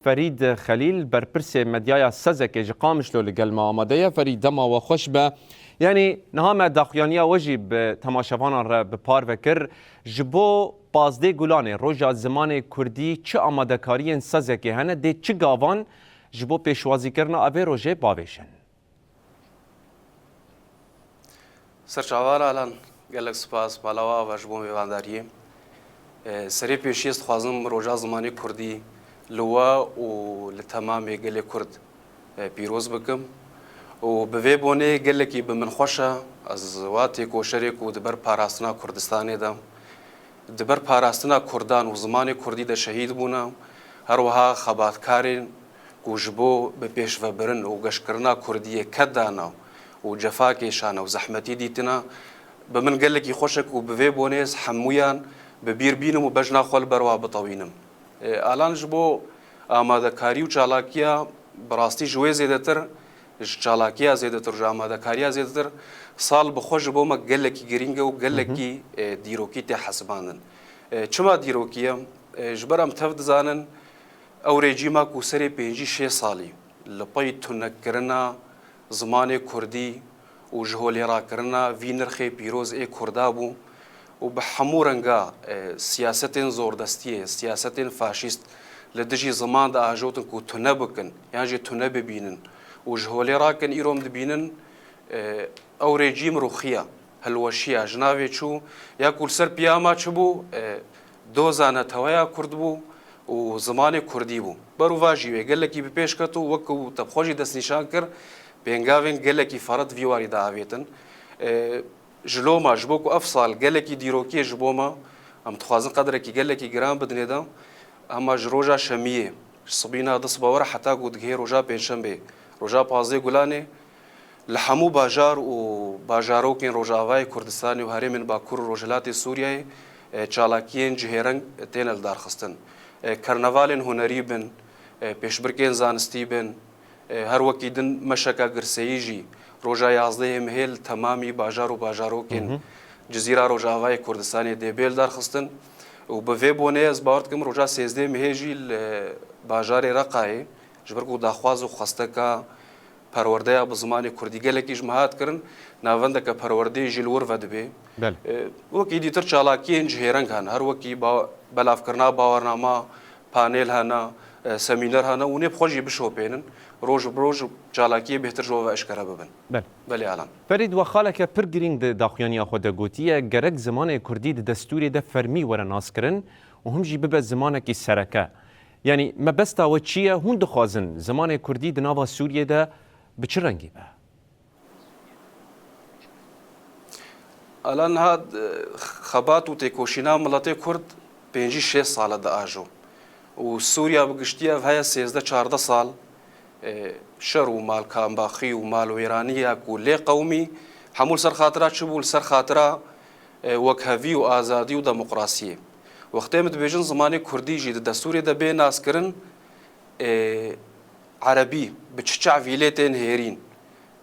فريد خليل برپرسي مديايا سزك اجي قامش له لقل آماده فريد دما وخوش به يعني نهام داخيانيا وجي بتماشاوانا را بپار وکر جبو بازده گولانه روژا زمان کردی چه آماده کاری سزک هنه ده چه گاوان جبو پیشوازی کرنا اوه روژه باویشن سرچاوال الان گلک سپاس مالاوا و جبو میوانداریه سری پیشیست خوازم روژا زمانی کردی لوا و لتمام گل کرد پیروز بکم و به بونه گل کی به من خوشه از واتی کوشری و دبر پاراستنا کردستانی دم دبر پاراستنا کردان و زمانی کردی ده شهید بونا هر وها خباتکارین کوجبو به پیش و برن و گشکرنا کردی کدانا و جفاکی شانه و زحمتی دیتنا به من گل کی خوشک و به بونه حمویان ببیر بینم و بجنا خال بروا بطوینم الان جبو آماده کاری و چالاکیا براستی جوی زیادتر چالاکیا زیادتر و آماده کاریا زیادتر سال بخوش جبو ما گلکی گرینگه و گلکی دیروکی ته حسباندن چما دیروکیه جبرم تفد زانن او رژیما کو سری 5-6 سالی لپای تنکرنا زمان کردی و جهولی را کرنا وینرخی پیروز ای کردابو و به حمورنگا سیاستین زوردستیه سیاستین فاشیست لدجی زمان دا آجوتن کو تنبکن یعنی جی تنببینن و جهولی راکن ایروم دبینن او رژیم روخیه هلوشیه جناوی چو یا کل سر پیاما چبو دوزانه توایا کرد بو و زمان کردی بو برو واجیوه گلکی بپیش کتو وکو تبخوشی دست نشان کر بینگاوین گلکی فرد ویواری دا آویتن جلوما جبوكو أفصال قالك يديروكي جبوما أم تخوازن قدرك قالك جرام بدني دام أما جروجا شمية صبينا دصبا ورا حتى قد جه روجا بينشنبه روجا بازي قلاني لحمو باجار وباجاروكين روجا واي كردستاني وهري من باكور روجلات سوريا چالاكين جهرنگ تين الدار خستن كرنفالين هنري بن بيشبركين زانستي بن هر وكيدن مشكا قرسيجي روجا 11 مهل تمامی باجار و باجاروکین جزیره روجاوای کردستانی دیبیل دار خستن و به وی بونه از باورد کم روجا 13 مهجی باجار رقای جبر کو داخواز و خسته کا پرورده به زمان کردی گلکی جماعت کرن ناوند کا پرورده جلور ودبه وکی دیتر چالاکی جهرنگ هن هر وکی با بلاف کرنا باورنامه پانل هنا سمینر هنا و نب خوشی بشوپینن روز بروز چالاکی بهتر جو و اشکره ببن بله الان فرید و خالک پر گرینگ داخیانی خود گوتیه گرگ زمان کردی دستوری ده فرمی ور ناس کرن و هم جی بب زمان کی سرکه یعنی ما بستا و چیه هون دخوازن زمان کردی ده ناوا سوریه ده بچه رنگی به الان هاد خبات و تکوشینا ملت کرد 5-6 ساله ده آجو و سوریا بگشتیه و های 13-14 سال شر و مال کامباخی و مال ویرانیه کلی قومی حمول سر خاطرات شبول سر خاطره وکهوی و آزادی و دموکراسی وقتی متبیجن زمانی کردی جید دستوری ده بین ناس کرن عربی بچه عویلیتین هیرین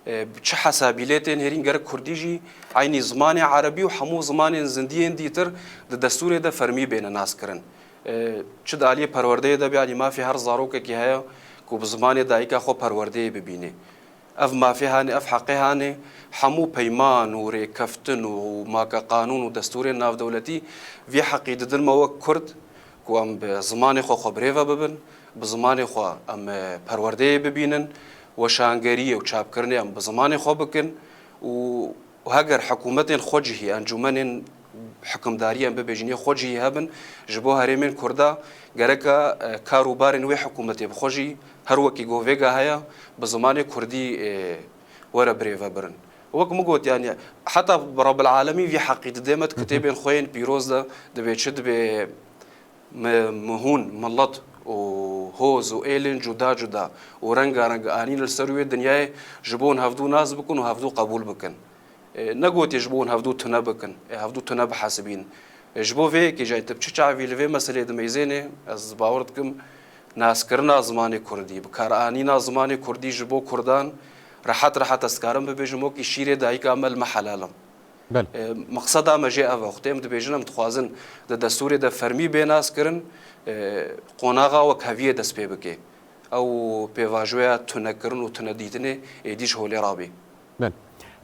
بچه حسابیلیتین هیرین گر کردی جی عینی زمان عربی و حمو زمان زندیین دیتر ده دستوری ده فرمی بین ناس کرن چه دالی پرورده ده بیانی ما فی هر زاروکه که هیا کو بزمان دایکا خو پرورده ببینه اف ما فی هانه اف حقی هانه حمو پیمان و ریکفتن و ماکا قانون و دستور ناف دولتی وی حقی ددن ما کرد کو ام بزمان خو خبره و ببن بزمان خو ام پرورده ببینن و شانگری و چاپ کرنه ام بزمان خو بکن و هاگر حکومت خوجهی انجمن حکمداری ام ببجنی خوجهی هبن جبو هریمن کردا گرکا کاروبار نوی حکومتی بخوجی هر وکی گوویگا هیا بزمان کردی ورا بريفا برن وك مقوت يعني حتى برب العالمين في حقيقة ديمت كتابين خوين بيروز ده بيتشد مهون ملط وهوز وإيلين جدا ورنجا آنين السروية الدنيا جبون هفدو ناس بكن وهفدو قبول بكن نقوت يجبون هفدو تنب بكن هفدو تنب حاسبين جبو في كي جاي تبتشي عفي لفي مسألة دميزيني از باوردكم ناس کرنا زمان کردی بکارانینا زمان کردی جبو کردان راحت اسکارم ببیجمو کی شیر دایک عمل محلالم بله مقصد ما جاء وقتهم دبيجنا متخوازن دستور ده فرمي بيناس كرن قناغا وكهفية دس بيبكي او بيواجويا تنكرن وتنديتني ايديش هولي رابي بله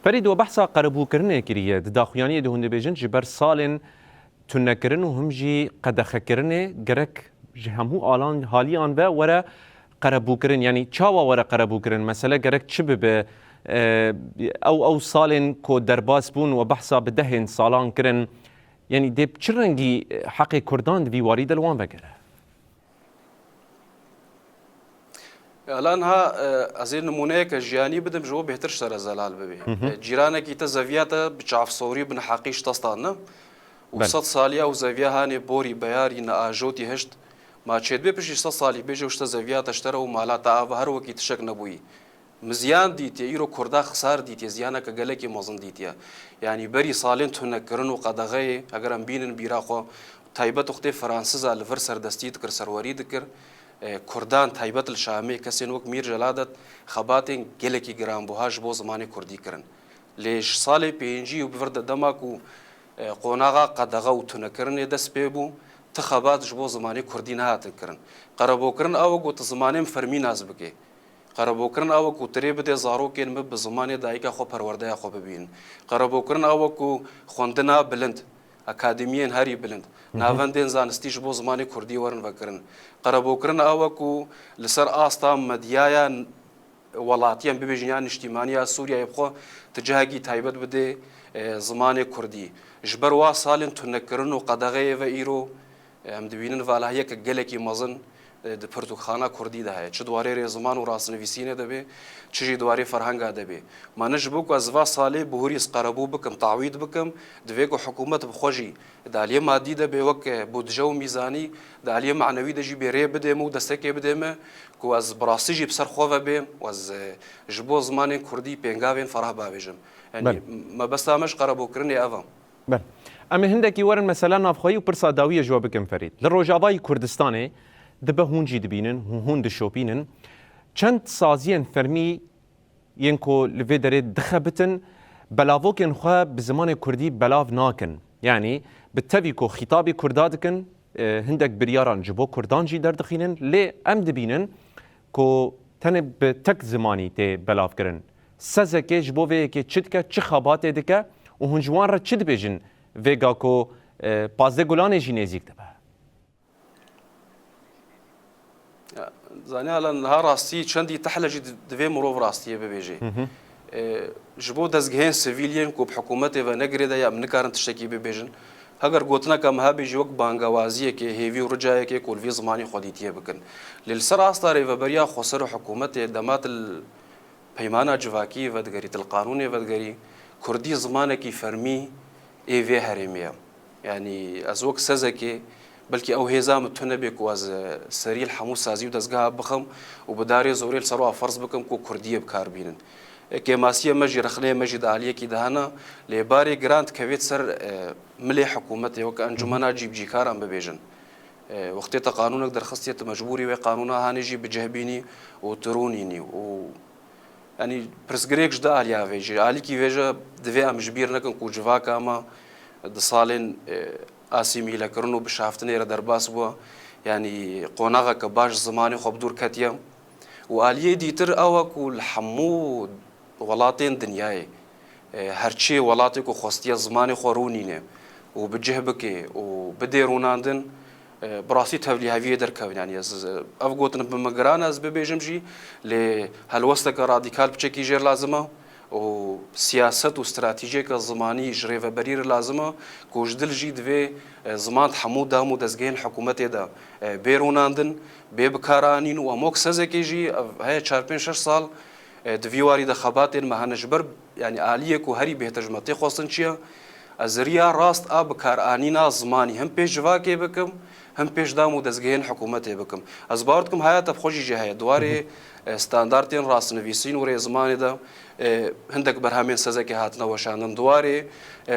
فريد وبحثا قربو كرنه كريه داخویانی ده هنده بیجن جبر سالن تنکرن و هم جی قدخ کرنه گرک همو آلان حالیان و ورا قربو کرن یعنی چاوا ورا قربو کرن مثلا گرک چه به او سالن کو درباس بون و بحثا بدهن سالان کرن يعني دي بتشرنجي حقي كردان دي وريد الوان بقرة الان ها از این نمونه که جیانی بدم جو بهتر سر زلال ببی جیرانه کی تا زویات بچاف صوری بن حقیش تستانه و 100 سالیا و زویا هانی بوری بیاری نا اجوتی هشت ما چید به پش 100 سالی بجو شت زویات اشتره و مالات او هر وقت تشک نبوی مزیان دیتی ایرو کردا خسار دیتی زیانه که گله کی مزن دیتی یعنی بری سالن تنکرن و قدغه اگر ام بینن بیراخو تایبت وقت فرانسیز الفر سردستی دکر سروری دکر کردان تایبت الشامی کسین وک میر جلادت خباتین گله کی گرام بوهاش بو زمانی کردی کرن لیش سال پینجی و بفرد دماکو قوناغا قدغه و تنکرن دس بیبو تخبات جبو زمانی کردی نهات کرن قربو کرن او گو تزمانیم فرمی ناز بگی قربو کرن او کو تریب ده زارو کین مب زمانه دایکا خو پرورده خو ببین قربو کرن او کو خوندنا بلند اکادمیین هری بلند ناوندین زانستیش بو زمانی کردی ورن وکرن قربو کرن او کو لسر آستا مدیایا ولاتیان ببیجنیان اجتماعی سوریه یبخو تجاهی تایبت بده زمانی کردی جبر وا سالن تنکرن و قدغه و ایرو هم دبینن والهیه که گلکی مزن د پرتوخانه کردی ده چه دواره زمان و راسنویسینه ده به چه دواره فرهنگ ده به منش بو کو از وا ساله بهوریس قربو بکم تعویض بکم دوی حکومت بخوجی د علی مادی ده به وک بودجه و میزانی د علی معنوی ده جی بره بده مو دستکه بده ما کو از براسی جی بسر خوفه به و از جبو زمان کردی پنگاوین فرح باوجم يعني ما بس مش قربو كرني افهم بله اما هندکی ورن مثلا نافخوی و پرسا داویه جوابکم فرید لروجاوای کردستانه دبه هونجی دبینن هون دشوپینن چند سازین فرمی ينكو لفيدري دخبتن بلاوكن خوا بزمان كردي بلاف ناكن يعني بالتبيكو خطابي كردادكن هندك برياران جبو كردان جي دردخينن لي ام دبينن كو تنب تك زماني تي بلاف كرن سزكي جبو ويكي چدكا چه خابات دكا و هنجوان را چد بيجن ويگا كو پازده گلانه جي نزيك دبا زاني على نهار راستي چندي تحلجي دوي مروف راستي ببيجي جبو دزگهين سيفيليين كو بحكومته و نگريده يا منكارن تشتكي ببيجن اگر گوتنا کم ها بيجي وك بانگوازيه كي هيوي ورجايه كي كل في زماني خوديتيه بكن للسر استاري و بريا خسر حكومته دمات پیمانا جواکی و دگری القانون و دگری کردی زمانه کی فرمی ای وی هرمیه یعنی از وقت سزکی بلکه او هزام تنبی کو از سریل حمو سازی و دزگاه بخم و بداری زوریل سروا فرض بکم کو کردی بکار بینن که ماسیه مجی رخنه مجی دالیه کی دهنا لباری گراند کویت سر ملی حکومت و که انجمنا جیب جیکارم ببیجن وقتی تا قانونك درخستیت مجبوری و قانونا هانجی بجهبینی و ترونینی و يعني برسگریک جدا علیا ویجی علی کی ویجا دوی ام جبیر نکن کو جوا کاما دسالن آسیمیلا کرنو بشافتنی را درباس بوا يعني قوناغا كباش زماني خب دور كاتيا وآلية ديتر أوا كل حمود ولاتين دنياي هرشي ولاتك وخوستيا زماني خورونينه وبجهبك وبديروناندن براسي تفلي هاوية دركاوين يعني أفقوتن بمقران از ببيجمجي لهالوستك راديكال بشكي جير لازمه وسياسة واستراتيجية الزماني جريفة برير لازمه كوجدل جي دوي زمان حمود دامو دزگين حكومتي دا بيروناندن ببكارانين وموك سزكي جي هاي 4-5 سال دويواري دا خباتين مهانجبر يعني آلية كو هري بهتجمتي خوصن چيا ازريا راست بكارانينا زماني هم پیش جواكي بكم هم پیش دامو دزگين حكومتي بكم از باردكم هاي تبخوجي جي هاي دواري ستاندارتين راس نویسین و زمانی دا هندک برهمین سزکی هاتنا وشاندن دواره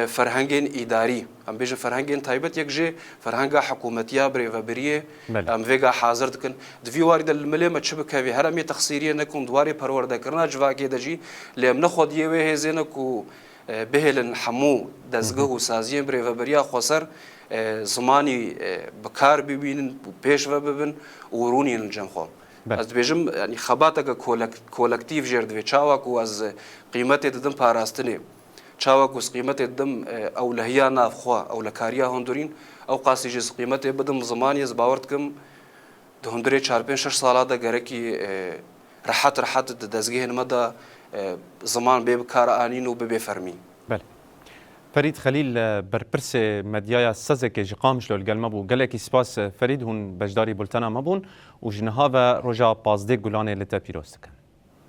فرهنگین اداری ام بیش فرهنگین تایبت یک جه فرهنگ حکومتیا بری و بریه ام ویگا حاضر دکن دوی وارد الملی مچب کوي هرمی تخصیریه نکن دواره پرورده کرنا جواکی دجی لیم نخود یه هزینه کو بهلن حمو دزگه و سازیان بریوبریا خسر زمانی بکار ببینن و پیش و ببین و رونی نجم خوام از بیشم یعنی خباته که کولکتیو جردوی چاوک و از قیمت دادم پاراستنی چاوک و قیمت دادم اولهیا نافخوا اولکاریا هندورین او قاسی جز قیمت بدم زمانی از باورد کم ده هندوری 4-5-6 ساله ده گره کی راحت دزگه نمدا زمان به کار آنین و به فرمی. بله. فرید خلیل برپرس مدیای سزک جقامش لول گلما بو گلکی سپاس فرید هون بجداری بولتنا مبون و جنها و رجا 15 گلانه لتا پیروستکن.